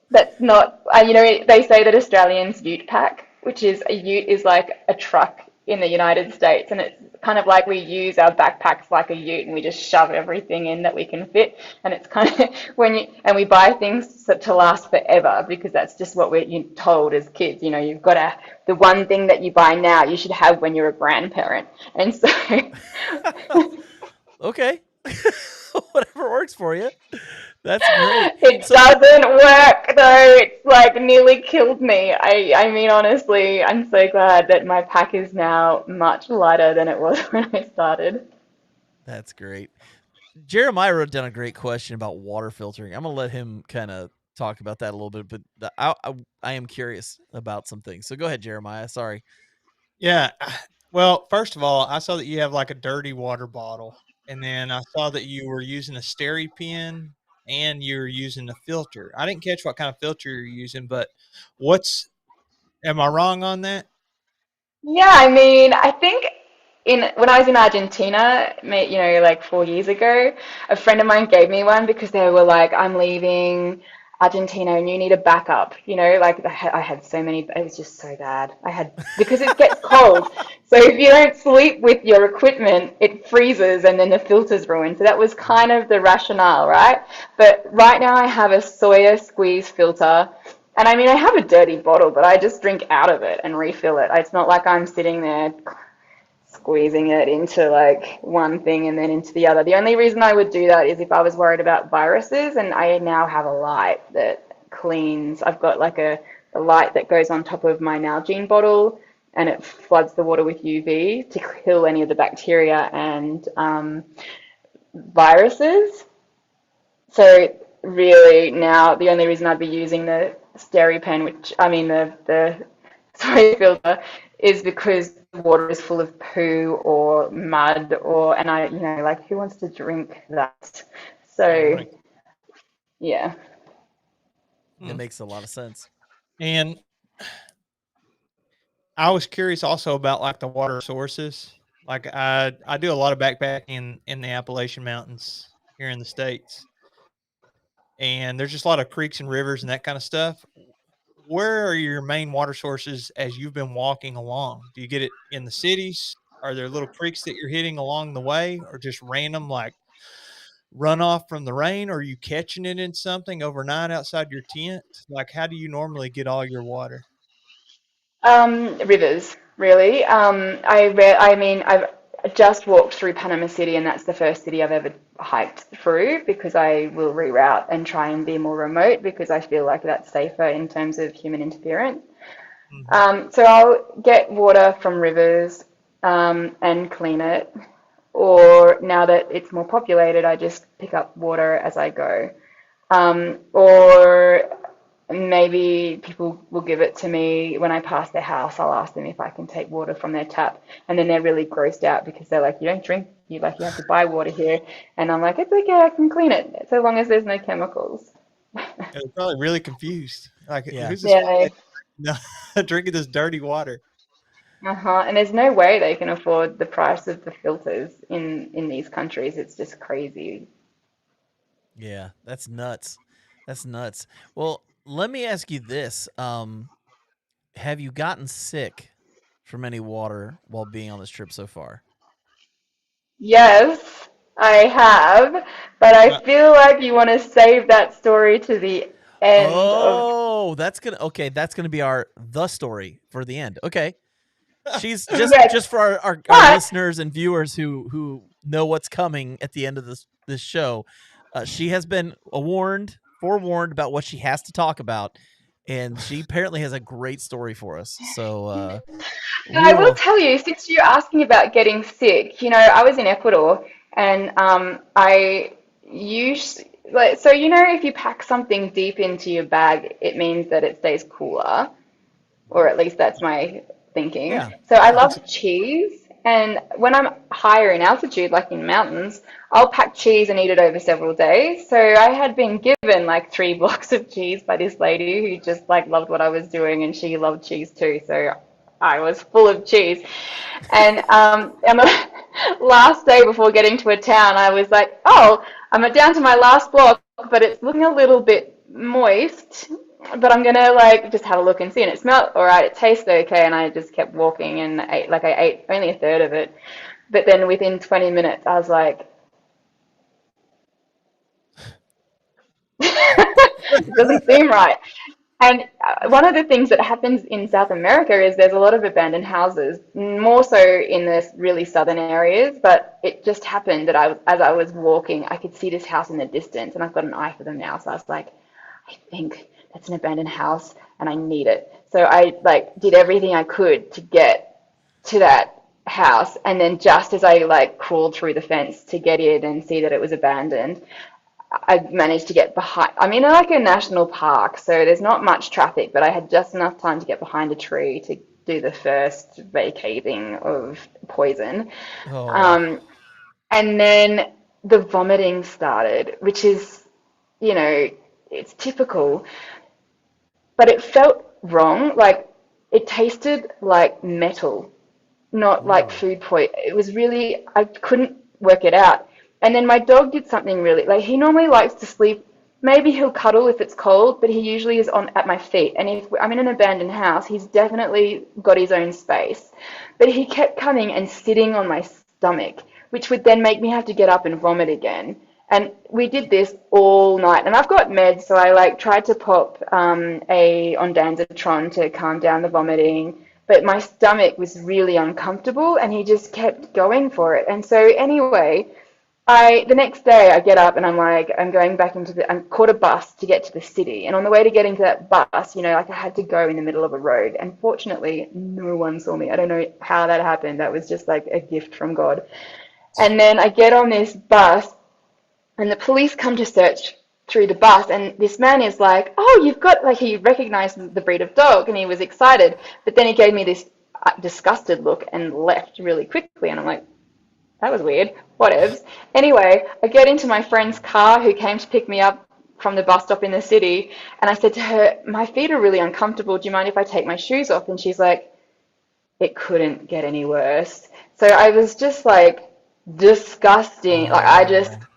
That's not, they say that Australians ute pack, which is a ute is like a truck in the United States, and it's kind of like we use our backpacks like a ute, and we just shove everything in that we can fit, and it's kind of and we buy things to last forever because that's just what you're told as kids. You've got the one thing that you buy now, you should have when you're a grandparent, and so Okay. Whatever works for you. That's great. it So, doesn't work though. It's like nearly killed me. I mean, honestly, I'm so glad that my pack is now much lighter than it was when I started. that's great. Jeremiah wrote down a great question about water filtering. I'm gonna let him kind of talk about that a little bit, but I am curious about some things. So go ahead, Jeremiah. Sorry. Yeah. Well, first of all, I saw that you have like a dirty water bottle, and then I saw that you were using a Steri pen and you're using a filter. I didn't catch what kind of filter you're using, but what's am I wrong on that? Yeah, I mean, I think in when I was in Argentina, like 4 years ago, a friend of mine gave me one because they were like, "I'm leaving Argentina and you need a backup." Like I had so many, it was just so bad. I had because it gets cold, so if you don't sleep with your equipment, it freezes and then the filter's ruined. So that was kind of the rationale, right? But right now I have a soya squeeze filter. And I mean, I have a dirty bottle, but I just drink out of it and refill it. It's not like I'm sitting there squeezing it into like one thing and then into the other. The only reason I would do that is if I was worried about viruses, and I now have a light that cleans. I've got like a light that goes on top of my Nalgene bottle and it floods the water with UV to kill any of the bacteria and viruses. So really now the only reason I'd be using the SteriPen, which I mean the soy filter, is because the water is full of poo or mud and like who wants to drink that? So Right. yeah. That Hmm. makes a lot of sense. And I was curious also about like the water sources. Like I do a lot of backpacking in the Appalachian Mountains here in the States. And there's just a lot of creeks and rivers and that kind of stuff. Where are your main water sources as you've been walking along? Do you get it in the cities? Are there little creeks that you're hitting along the way, or just random like runoff from the rain? Or are you catching it in something overnight outside your tent? Like, how do you normally get all your water? Rivers, really. I mean, I've just walked through Panama City, and that's the first city I've ever hiked through because I will reroute and try and be more remote because I feel like that's safer in terms of human interference. Mhm. So I'll get water from rivers and clean it, or now that it's more populated, I just pick up water as I go. Or maybe people will give it to me when I pass their house. I'll ask them if I can take water from their tap, and then they're really grossed out because they're like, "You don't drink, you have to buy water here," and I'm like, "It's okay, I can clean it so long as there's no chemicals." They're probably really confused. Like, Yeah. who's this white Yeah, lady no, drinking this dirty water? and there's no way they can afford the price of the filters in these countries. It's just crazy. Yeah. That's nuts. That's nuts. Well, let me ask you this. Have you gotten sick from any water while being on this trip so far? Yes, I have, but I Well, feel like you want to save that story to the end of. Oh, that's gonna be our the story for the end. Okay. She's Yes, just for our but listeners and viewers who know what's coming at the end of this show. She has been forewarned about what she has to talk about, and she apparently has a great story for us. So and we I will will. tell you, since you're asking about getting sick, I was in Ecuador and I used like so if you pack something deep into your bag, it means that it stays cooler, or at least that's my thinking. Yeah, So I yeah. love cheese, and when I'm higher in altitude, like in mountains, I'll pack cheese and eat it over several days. So I had been given like 3 blocks of cheese by this lady who just like loved what I was doing, and she loved cheese too. So I was full of cheese. And on the last day before getting to a town, I was like, oh, I'm down to my last block, but it's looking a little bit moist. But I'm gonna like just have a look and see. And it smelled all right, it tasted okay, and I just kept walking and I ate only a third of it. But then within 20 minutes, I was like, it doesn't seem right. And one of the things that happens in South America is there's a lot of abandoned houses, more so in the really southern areas. But it just happened that as I was walking, I could see this house in the distance, and I've got an eye for them now. So I was like, I think that's an abandoned house, and I need it. So I like did everything I could to get to that house, and then just as I like crawled through the fence to get in and see that it was abandoned, I managed to get behind. I'm in like a national park, so there's not much traffic, but I had just enough time to get behind a tree to do the first vacating of poison. Oh, Um, and then the vomiting started, which is, you know, it's typical, but it felt wrong. Like it tasted like metal, not like ooh. food point. It was really, I couldn't work it out. And then my dog did something really, like he normally likes to sleep. Maybe he'll cuddle if it's cold, but he usually is on at my feet. And if I'm in an abandoned house, he's definitely got his own space. But he kept coming and sitting on my stomach, which would then make me have to get up and vomit again. And we did this all night. And I've got meds, so I like tried to pop a ondansetron to calm down the vomiting, but my stomach was really uncomfortable and he just kept going for it. And so anyway, I the next day I get up and I'm like I'm going back I'm caught a bus to get to the city. And on the way to getting to that bus, like I had to go in the middle of a road. And fortunately, no one saw me. I don't know how that happened. That was just like a gift from God. And then I get on this bus and the police come to search through the bus, and this man is like, oh, you've got, like, he recognized the breed of dog and he was excited, but then he gave me this disgusted look and left really quickly. And I'm like, that was weird, whatevs. Anyway, I get into my friend's car who came to pick me up from the bus stop in the city, and I said to her, my feet are really uncomfortable, do you mind if I take my shoes off? And she's like, it couldn't get any worse. So I was just like disgusting, like I just Oh.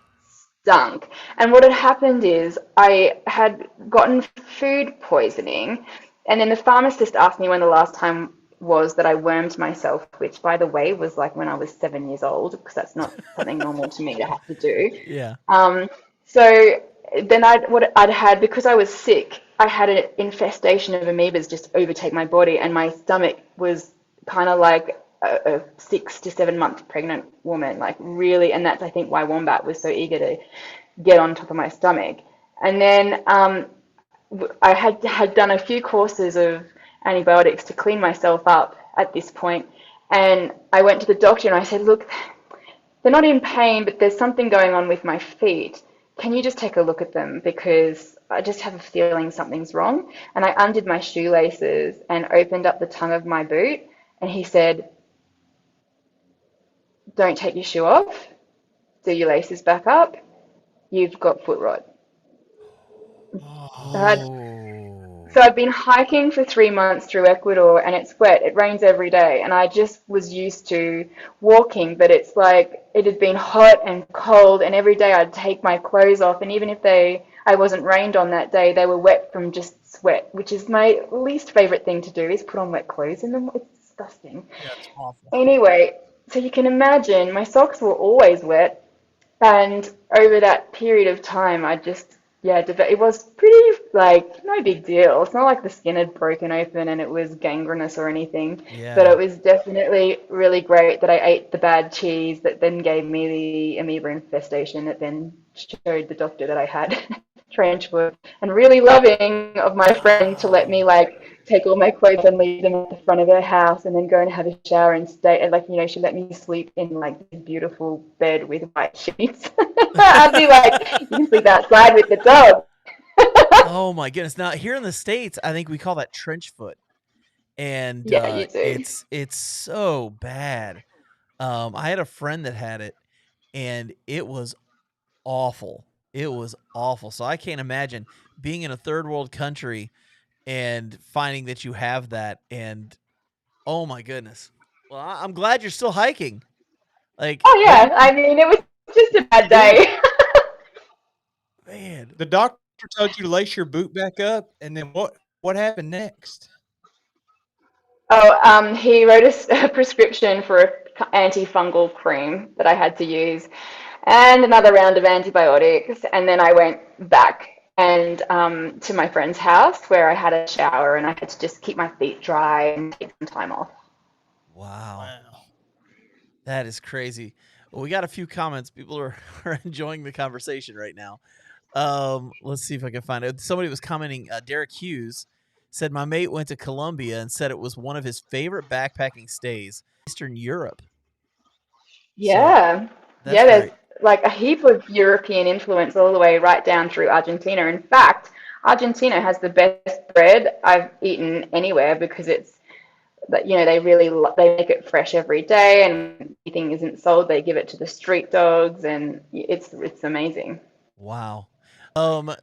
stunk. And what had happened is I had gotten food poisoning, and then the pharmacist asked me when the last time was that I wormed myself, which, by the way, was like when I was 7 years old, because that's not something normal to me to have to do. Yeah. Um, so then what I'd had, because I was sick, I had an infestation of amoebas just overtake my body, and my stomach was kind of like a 6 to 7 month pregnant woman, like really. And that's, I think, why Wombat was so eager to get on top of my stomach. And then I had done a few courses of antibiotics to clean myself up at this point. And I went to the doctor and I said, look, they're not in pain, but there's something going on with my feet. Can you just take a look at them? Because I just have a feeling something's wrong. And I undid my shoelaces and opened up the tongue of my boot. And he said, don't take your shoe off. Do your laces back up. You've got foot rot. So I'd Oh. So I've been hiking for 3 months through Ecuador, and it's wet. It rains every day. And I just was used to walking, but it's like it had been hot and cold, and every day I'd take my clothes off. And even if I wasn't rained on that day, they were wet from just sweat, which is my least favorite thing to do, is put on wet clothes in them. It's disgusting. yeah, it's awful. Anyway, so you can imagine my socks were always wet. And over that period of time, I just, yeah, it was pretty, like, no big deal. It's not like the skin had broken open and it was gangrenous or anything, but Yeah. it was definitely really great that I ate the bad cheese that then gave me the amoeba infestation that then showed the doctor that I had trench foot. And really loving of my friend to let me, Oh. like, take all my clothes and leave them at the front of her house and then go and have a shower and stay. And, like, she let me sleep in, like, this beautiful bed with white sheets. I'd be like, you can sleep outside with the dog. Oh my goodness. Now here in the States, I think we call that trench foot. And Yeah, you do. it's so bad. I had a friend that had it, and it was awful. It was awful. So I can't imagine being in a third world country and finding that you have that. And oh my goodness. Well, I'm glad you're still hiking. Like, Oh, yeah. I mean, it was just a bad day. man. The doctor told you to lace your boot back up, and then what happened next? Oh, he wrote a prescription for an antifungal cream that I had to use, and another round of antibiotics. And then I went back and to my friend's house where I had a shower, and I had to just keep my feet dry and take some time off. Wow. Wow. That is crazy. Well, we got a few comments. People are, are enjoying the conversation right now. Let's see if I can find it. Somebody was commenting. Derek Hughes said my mate went to Colombia and said it was one of his favorite backpacking stays, Eastern Europe. So Yeah. that's Yeah, there's very. like a heap of European influence all the way right down through Argentina. In fact, Argentina has the best bread I've eaten anywhere because it's that they really they make it fresh every day, and anything isn't sold, they give it to the street dogs, and it's amazing. Wow.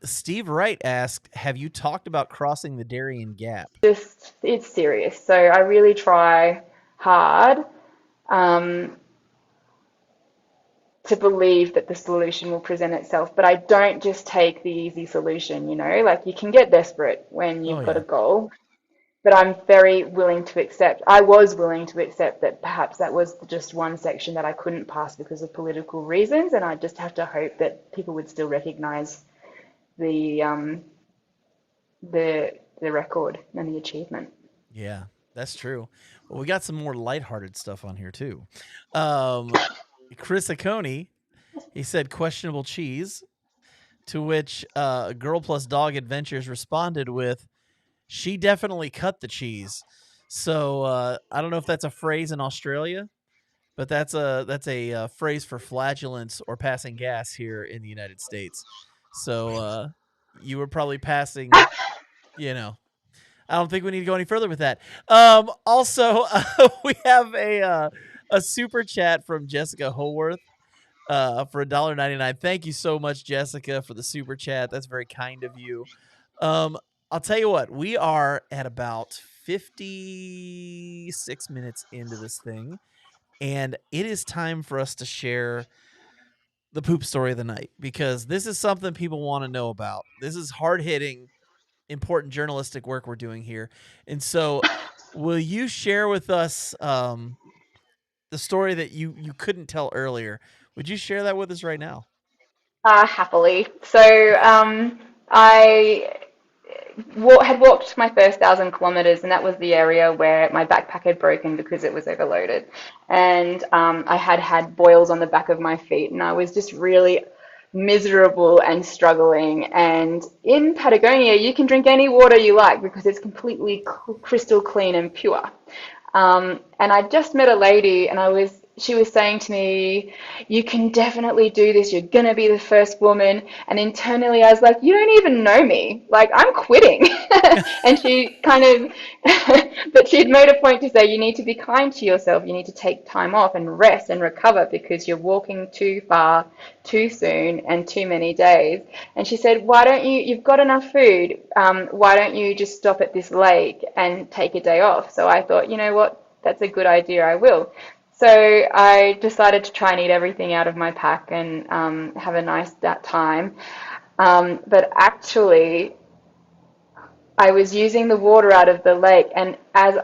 Steve Wright asked, "Have you talked about crossing the Darien Gap?" Just it's serious. So I really try hard um, to believe that the solution will present itself, but I don't just take the easy solution. Like you can get desperate when Oh you've got a yeah. goal. But I'm very willing to accept, I was willing to accept that perhaps that was just one section that I couldn't pass because of political reasons, and I just have to hope that people would still recognize the the record and the achievement. Yeah, that's true. Well, we got some more lighthearted stuff on here too. Um, Chris Acone, he said questionable cheese, to which Girl Plus Dog Adventures responded with, "She definitely cut the cheese." So I don't know if that's a phrase in Australia, but that's a phrase for flatulence or passing gas here in the United States. So you were probably passing, you know. I don't think we need to go any further with that. Also, we have a super chat from Jessica Holworth for $1.99. Thank you so much, Jessica, for the super chat. That's very kind of you. I'll tell you what, we are at about 56 minutes into this thing, and it is time for us to share the poop story of the night because this is something people want to know about. This is hard hitting, important journalistic work we're doing here. And so, will you share with us the story that you couldn't tell earlier? Would you share that with us right now? Happily. So I had walked my first 1,000 kilometers, and that was the area where my backpack had broken because it was overloaded. And I had had boils on the back of my feet, and I was just really miserable and struggling. And in Patagonia, you can drink any water you like because it's completely crystal clean and pure. And I just met a lady, and she was saying to me, "You can definitely do this. You're gonna be the first woman." And internally, I was like, "You don't even know me. Like, I'm quitting." And she kind of, but she had made a point to say, "You need to be kind to yourself. You need to take time off and rest and recover because you're walking too far, too soon, and too many days." And she said, "Why don't you? You've got enough food. Why don't you just stop at this lake and take a day off?" So I thought, you know what? That's a good idea. I will. So I decided to try and eat everything out of my pack and have a nice time. But actually, I was using the water out of the lake, and as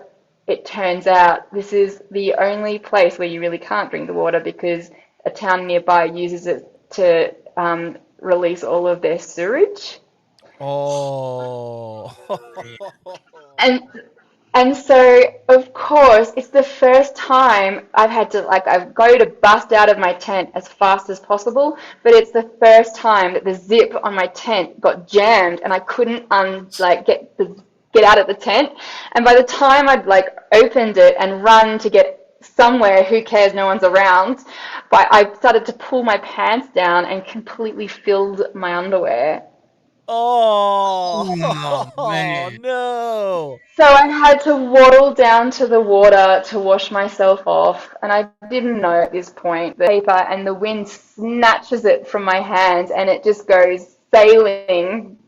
it turns out this is the only place where you really can't drink the water because a town nearby uses it to release all of their sewage. Oh. And And so, of course, it's the first time I've had to, like, I go to bust out of my tent as fast as possible, but it's the first time that the zip on my tent got jammed and I couldn't, get out of the tent. And by the time I'd, like, opened it and run to get somewhere, who cares, no one's around, but I started to pull my pants down and completely filled my underwear. Oh. Oh Oh, man. no. So I had to waddle down to the water to wash myself off, and I didn't know at this point the paper and the wind snatches it from my hands and it just goes sailing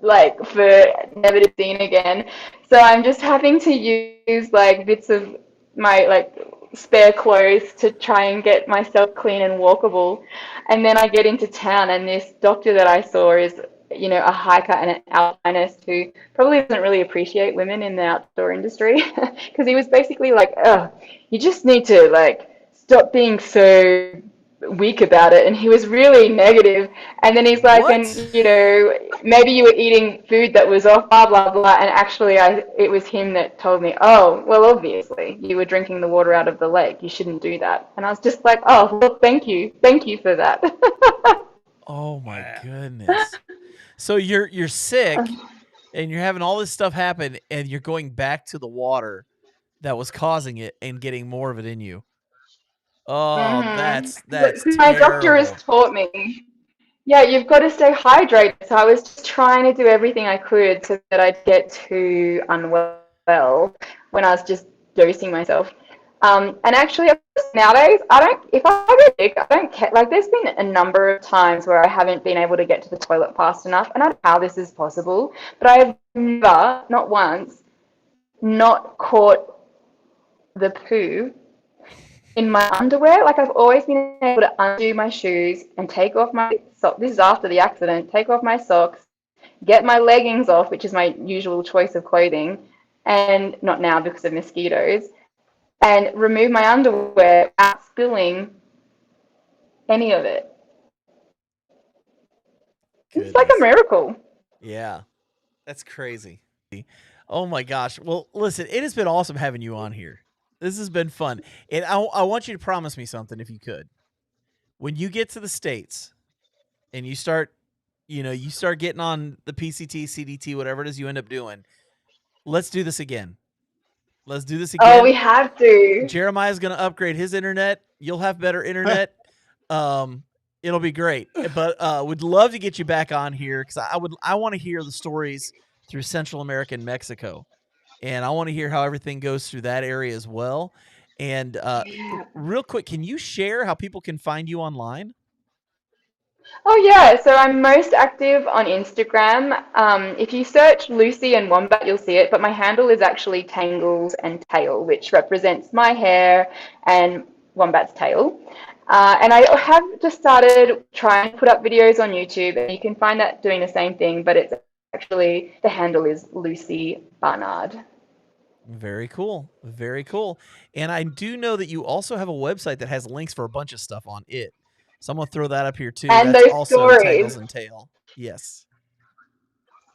like for never to be seen again. So I'm just having to use like bits of my like spare clothes to try and get myself clean and walkable. And then I get into town and this doctor that I saw is, a hiker and an alpinist who probably doesn't really appreciate women in the outdoor industry because he was basically like, oh, you just need to like stop being so weak about it. And he was really negative. And then he's like, and What? maybe you were eating food that was off, blah blah blah. And actually, it was him that told me, oh, well, obviously you were drinking the water out of the lake. You shouldn't do that. And I was just like, oh, well, thank you for that. Oh my Wow. goodness. So you're sick and you're having all this stuff happen and you're going back to the water that was causing it and getting more of it in you. Oh, that's My doctor has terrible. taught me, yeah, you've got to stay hydrated. So I was just trying to do everything I could so that I'd get too unwell when I was just dosing myself. And actually, nowadays, I don't, if I get sick, I don't care. Like, there's been a number of times where I haven't been able to get to the toilet fast enough. And I don't know how this is possible, but I have never, not once, not caught the poo in my underwear. Like I've always been able to undo my shoes and take off my socks. This is after the accident. Take off my socks, get my leggings off, which is my usual choice of clothing, and not now because of mosquitoes, and remove my underwear without spilling any of it. It's like a Goodness. miracle. Yeah. That's crazy. Oh my gosh. Well, listen, it has been awesome having you on here. This has been fun. And I want you to promise me something if you could. When you get to the States and you start getting on the PCT, CDT, whatever it is you end up doing, let's do this again. Let's do this Oh, we again. have to. Jeremiah's going to upgrade his internet. You'll have better internet. Um, it'll be great. But would love to get you back on here because I want to hear the stories through Central America and Mexico, and I want to hear how everything goes through that area as well. And Yeah. real quick, can you share how people can find you online? Oh yeah, so I'm most active on Instagram. If you search Lucy and Wombat, you'll see it, but my handle is actually Tangles and Tail, which represents my hair and Wombat's tail. And I have just started trying to put up videos on YouTube, and you can find that doing the same thing, but it's actually, the handle is Lucy Barnard. Very cool. Very cool. And I do know that you also have a website that has links for a bunch of stuff on it. So I'm going to throw that up here too. And That's those also Tangles stories, and Tail. Yes.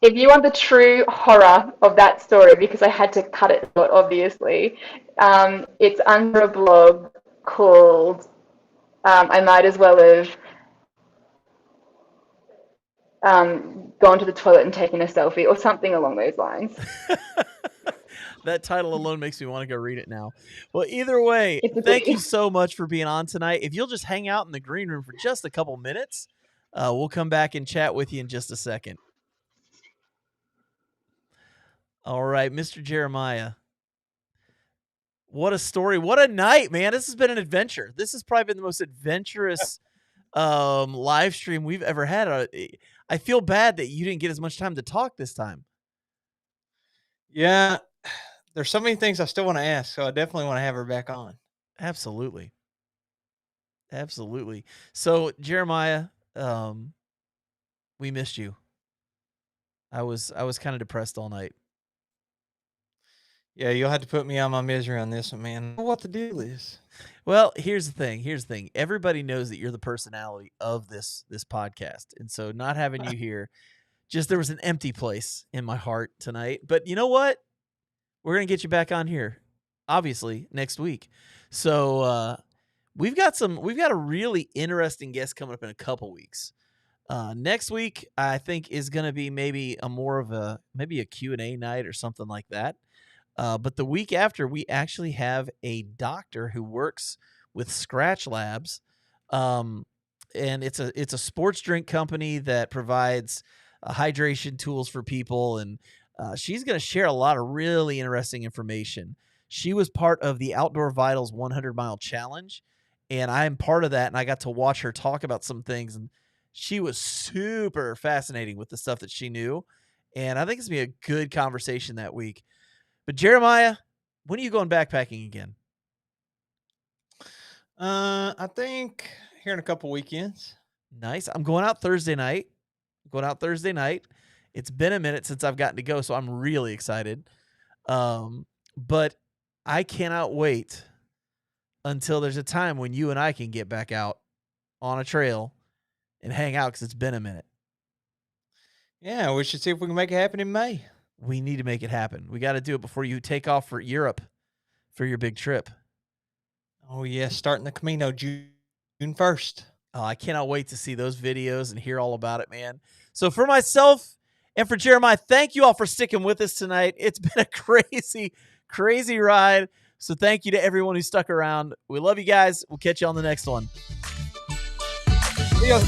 if you want the true horror of that story, because I had to cut it short, obviously, it's under a blog called I Might As Well Have Gone to the Toilet and Taken a Selfie, or something along those lines. That title alone makes me want to go read it now. Well, either way, It's a thank goodie. you so much for being on tonight. If you'll just hang out in the green room for just a couple minutes, we'll come back and chat with you in just a second. All right, Mr. Jeremiah. What a story. What a night, man. This has been an adventure. This has probably been the most adventurous live stream we've ever had. I feel bad that you didn't get as much time to talk this time. Yeah. There's so many things I still want to ask, so I definitely want to have her back on. Absolutely. Absolutely. So, Jeremiah, we missed you. I was kind of depressed all night. Yeah, you'll have to put me on my misery on this one, man. I don't know what the deal is. Well, here's the thing. Here's the thing. Everybody knows that you're the personality of this podcast, and so not having you here, just there was an empty place in my heart tonight. But you know what? We're gonna get you back on here, obviously next week. So we've got a really interesting guest coming up in a couple weeks. Next week, I think is going to be maybe a Q&A night or something like that. But the week after, we actually have a doctor who works with Scratch Labs, um, and it's a sports drink company that provides hydration tools for people, and she's going to share a lot of really interesting information. She was part of the Outdoor Vitals 100-mile challenge, and I'm part of that, and I got to watch her talk about some things, and she was super fascinating with the stuff that she knew, and I think it's going to be a good conversation that week. But Jeremiah, when are you going backpacking again? I think here in a couple weekends. Nice. I'm going out Thursday night. It's been a minute since I've gotten to go, so I'm really excited. But I cannot wait until there's a time when you and I can get back out on a trail and hang out because it's been a minute. Yeah, we should see if we can make it happen in May. We need to make it happen. We got to do it before you take off for Europe for your big trip. Oh, yeah, starting the Camino June 1st. Oh, I cannot wait to see those videos and hear all about it, man. So for myself and for Jeremiah, thank you all for sticking with us tonight. It's been a crazy, crazy ride. So thank you to everyone who stuck around. We love you guys. We'll catch you on the next one. See you.